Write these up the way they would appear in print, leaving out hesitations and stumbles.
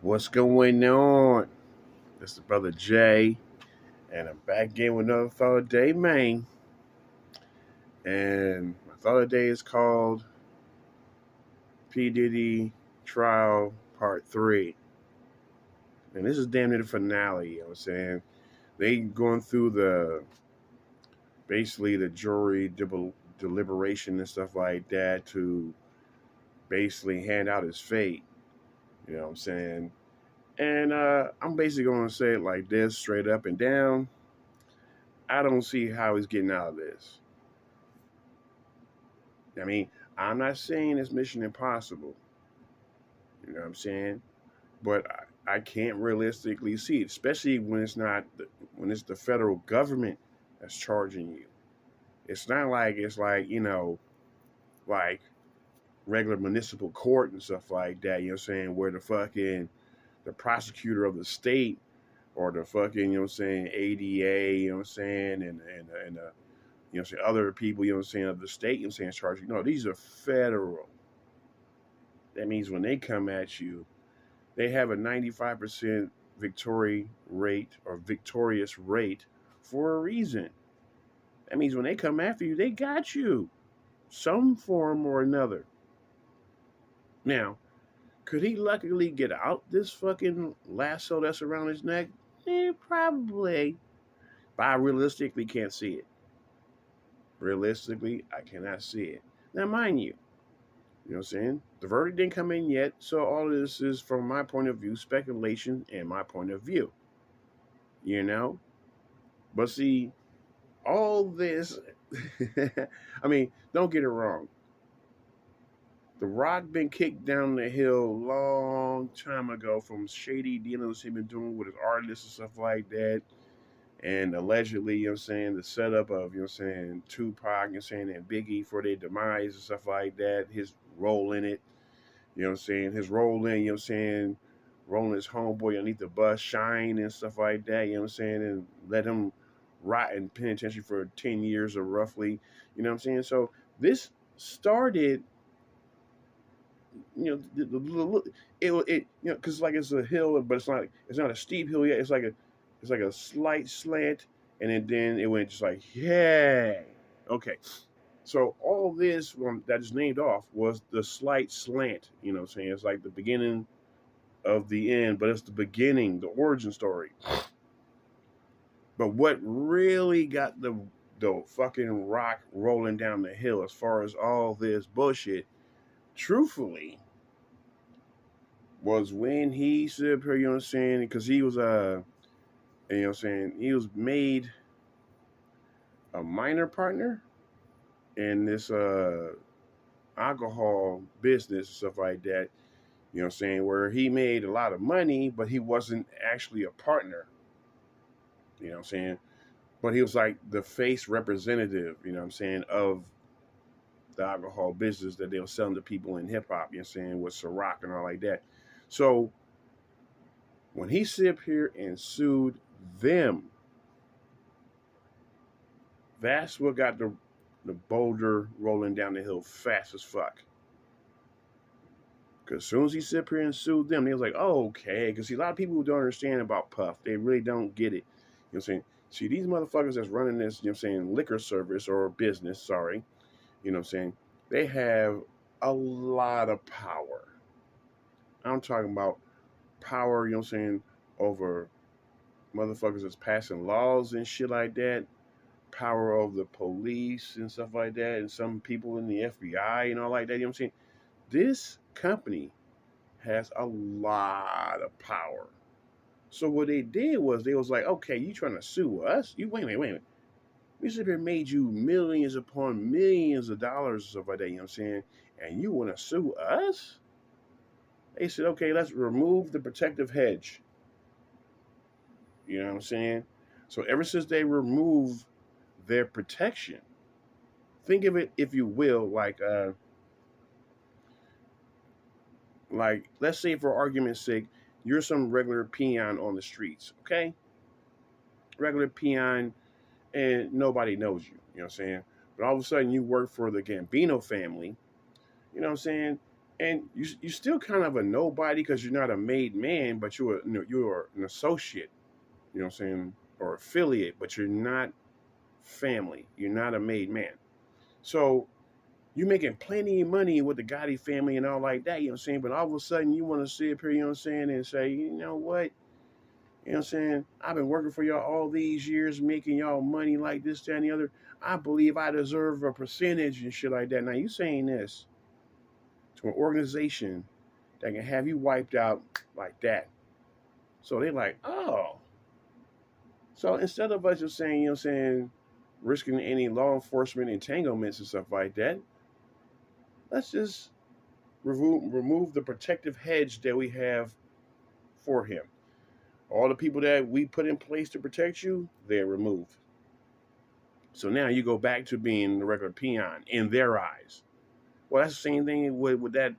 What's going on? This is brother Jay, and I'm back again with another thought of the day, man. And my thought of the day is called P Diddy Trial Part Three, and this is damn near the finale. You know what I'm saying? They going through basically the jury deliberation and stuff like that to basically hand out his fate. You know what I'm saying? And I'm basically going to say it like this, straight up and down. I don't see how he's getting out of this. I mean, I'm not saying it's Mission Impossible. You know what I'm saying? But I can't realistically see it, especially when when it's the federal government that's charging you. It's not like like regular municipal court and stuff like that. You know what I'm saying? Where the prosecutor of the state or the fucking ADA. You know what I'm saying? And other people, of the state, charging. No, these are federal. That means when they come at you, they have a 95% victorious rate for a reason. That means when they come after you, they got you, some form or another. Now, could he luckily get out this fucking lasso that's around his neck? Probably. But I realistically can't see it. Realistically, I cannot see it. Now, mind you, you know what I'm saying? The verdict didn't come in yet, so all of this is, from my point of view, speculation and my point of view. You know? But see, all this, I mean, don't get it wrong. The Rock been kicked down the hill long time ago from shady dealings he's been doing with his artists and stuff like that. And allegedly, the setup of, Tupac, and Biggie for their demise and stuff like that, his role in it, his role in, rolling his homeboy underneath the bus, Shine and stuff like that, and let him rot in penitentiary for 10 years or roughly, So this started, because like it's a hill, but it's not a steep hill yet. It's like a slight slant, and then it went just like, yeah, okay. So all this that is named off was the slight slant. It's like the beginning of the end, but it's the beginning, the origin story. But what really got the fucking Rock rolling down the hill as far as all this bullshit, truthfully, was when he stood up here, because he was he was made a minor partner in this alcohol business and stuff like that, where he made a lot of money, but he wasn't actually a partner, but he was like the face representative, of the alcohol business that they were selling to people in hip hop, with Ciroc and all like that. So when he stood up here and sued them, that's what got the boulder rolling down the hill fast as fuck. Because as soon as he stood up here and sued them, they was like, oh, okay. Because see, a lot of people who don't understand about Puff, they really don't get it. See, these motherfuckers that's running this, liquor service or business, sorry, they have a lot of power. I'm talking about power, over motherfuckers that's passing laws and shit like that, power of the police and stuff like that, and some people in the FBI and all like that, This company has a lot of power. So what they did was they was like, okay, you trying to sue us? You wait a minute. We sit here made you millions upon millions of dollars and stuff like that, and you want to sue us? They said, okay, let's remove the protective hedge. You know what I'm saying? So ever since they removed their protection, think of it, if you will, like let's say for argument's sake, you're some regular peon on the streets, okay? Regular peon, and nobody knows you, But all of a sudden you work for the Gambino family, And you still kind of a nobody because you're not a made man, but you're an associate, you know what I'm saying, or affiliate, but you're not family. You're not a made man. So you're making plenty of money with the Gotti family and all like that, you know what I'm saying? But all of a sudden you want to sit up here, you know what I'm saying, and say, you know what? You know what I'm saying? I've been working for y'all all these years, making y'all money like this, that, and the other. I believe I deserve a percentage and shit like that. Now you saying this to an organization that can have you wiped out like that. So they're like, oh. So instead of us just saying, you know what I'm saying, risking any law enforcement entanglements and stuff like that, let's just remove the protective hedge that we have for him. All the people that we put in place to protect you, they're removed. So now you go back to being the regular peon in their eyes. Well, that's the same thing with that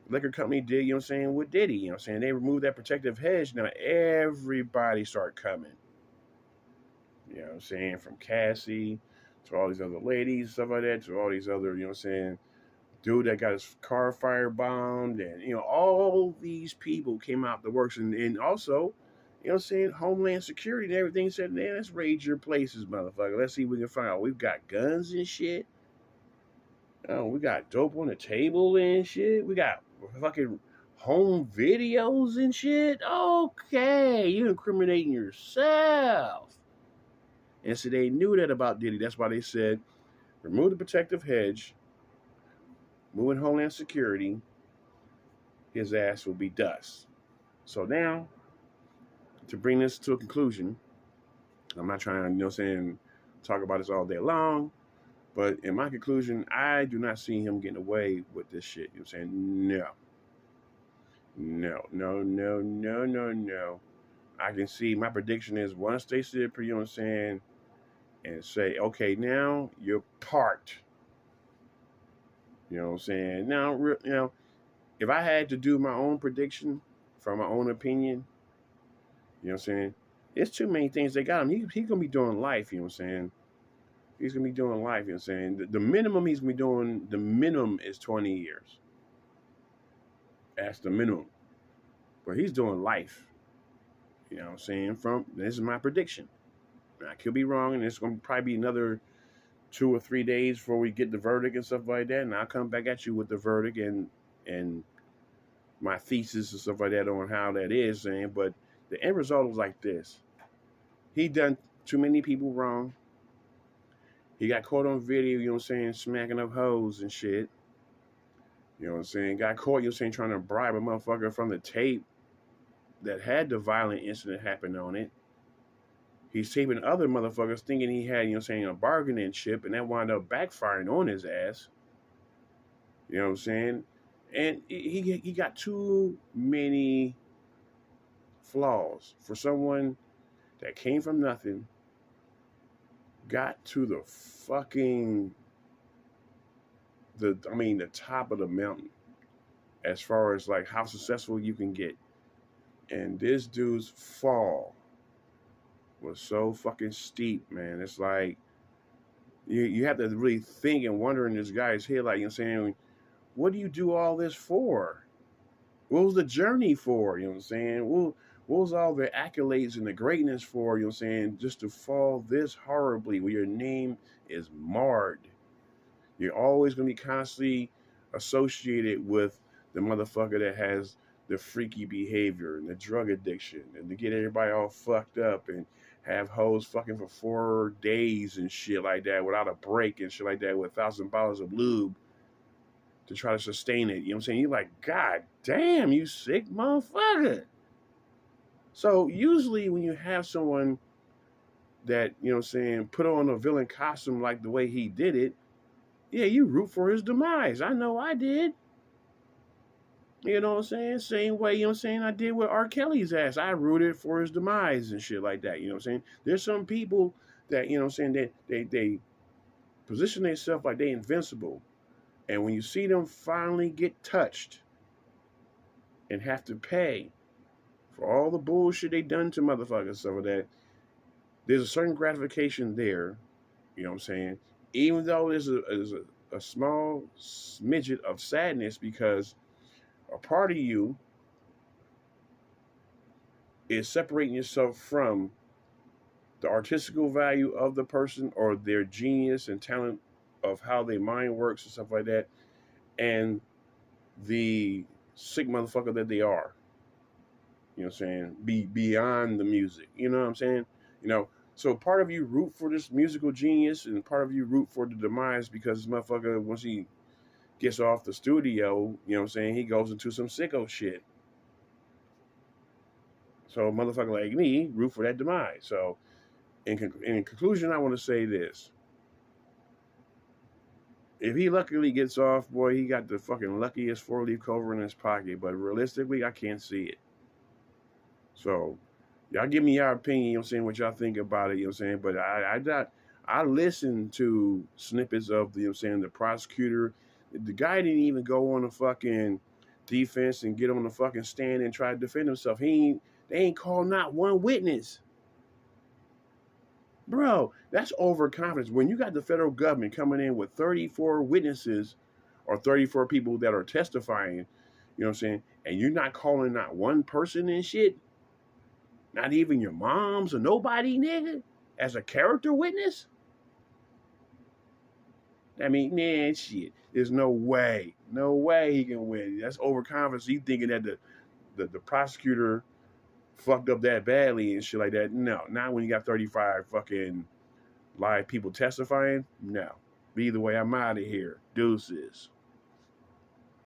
liquor company did, you know what I'm saying, with Diddy. You know what I'm saying? They removed that protective hedge. Now everybody start coming. You know what I'm saying? From Cassie to all these other ladies, stuff like that, to all these other, you know what I'm saying, dude that got his car firebombed, and you know, all these people came out the works, and also, you know what I'm saying, Homeland Security and everything said, man, let's raid your places, motherfucker. Let's see if we can find out. We've got guns and shit. Oh, we got dope on the table and shit. We got fucking home videos and shit. Okay, you incriminating yourself. And so they knew that about Diddy. That's why they said, remove the protective hedge, moving Homeland Security, his ass will be dust. So now, to bring this to a conclusion, I'm not trying to, you know what I'm saying, talk about this all day long, but in my conclusion, I do not see him getting away with this shit. You know what I'm saying? No. No, no, no, no, no, no. I can see, my prediction is once they sit up, you know what I'm saying, and say, okay, now you're parked. You know what I'm saying? Now, you know, if I had to do my own prediction from my own opinion, you know what I'm saying? There's too many things they got him. He's going to be doing life, you know what I'm saying? He's going to be doing life, you know what I'm saying? The minimum he's going to be doing, the minimum is 20 years. That's the minimum. But he's doing life. You know what I'm saying? This is my prediction. I could be wrong, and it's going to probably be another 2 or 3 days before we get the verdict and stuff like that. And I'll come back at you with the verdict and my thesis and stuff like that on how that is, saying. But the end result was like this. He done too many people wrong. He got caught on video, you know what I'm saying, smacking up hoes and shit. You know what I'm saying? Got caught, you know what I'm saying, trying to bribe a motherfucker from the tape that had the violent incident happen on it. He's taping other motherfuckers thinking he had, you know what I'm saying, a bargaining chip, and that wound up backfiring on his ass. You know what I'm saying? And he got too many flaws for someone that came from nothing, got to the fucking the top of the mountain as far as like how successful you can get. And this dude's fall was so fucking steep, man. It's like you have to really think and wonder in this guy's head, like, you know what I'm saying, what do you do all this for? What was the journey for? You know what I'm saying? What was all the accolades and the greatness for, you know what I'm saying, just to fall this horribly where your name is marred? You're always going to be constantly associated with the motherfucker that has the freaky behavior and the drug addiction and to get everybody all fucked up and have hoes fucking for 4 days and shit like that without a break and shit like that with 1,000 bottles of lube to try to sustain it. You know what I'm saying? You're like, God damn, you sick motherfucker. So usually when you have someone that, you know what I'm saying, put on a villain costume like the way he did it, yeah, you root for his demise. I know I did. You know what I'm saying? Same way, you know what I'm saying, I did with R. Kelly's ass. I rooted for his demise and shit like that. You know what I'm saying? There's some people that, you know what I'm saying, they position themselves like they invincible. And when you see them finally get touched and have to pay for all the bullshit they done to motherfuckers, some of that, there's a certain gratification there, you know what I'm saying? Even though there's a small smidget of sadness because a part of you is separating yourself from the artistical value of the person or their genius and talent of how their mind works and stuff like that, and the sick motherfucker that they are. You know what I'm saying? Be beyond the music. You know what I'm saying? You know, so part of you root for this musical genius and part of you root for the demise because this motherfucker, once he gets off the studio, you know what I'm saying, he goes into some sicko shit. So a motherfucker like me root for that demise. So in conclusion, I want to say this. If he luckily gets off, boy, he got the fucking luckiest four-leaf clover in his pocket. But realistically, I can't see it. So y'all give me your opinion, you know what I'm saying, what y'all think about it, you know what I'm saying? But I listened to snippets of the, you know what I'm saying, the prosecutor. The guy didn't even go on the fucking defense and get on the fucking stand and try to defend himself. They ain't called not one witness. Bro, that's overconfidence. When you got the federal government coming in with 34 witnesses or 34 people that are testifying, you know what I'm saying, and you're not calling not one person and shit, not even your moms or nobody, nigga, as a character witness? I mean, man, shit. There's no way. No way he can win. That's overconfidence. You thinking that the prosecutor fucked up that badly and shit like that. No, not when you got 35 fucking live people testifying. No. But either way, I'm out of here. Deuces.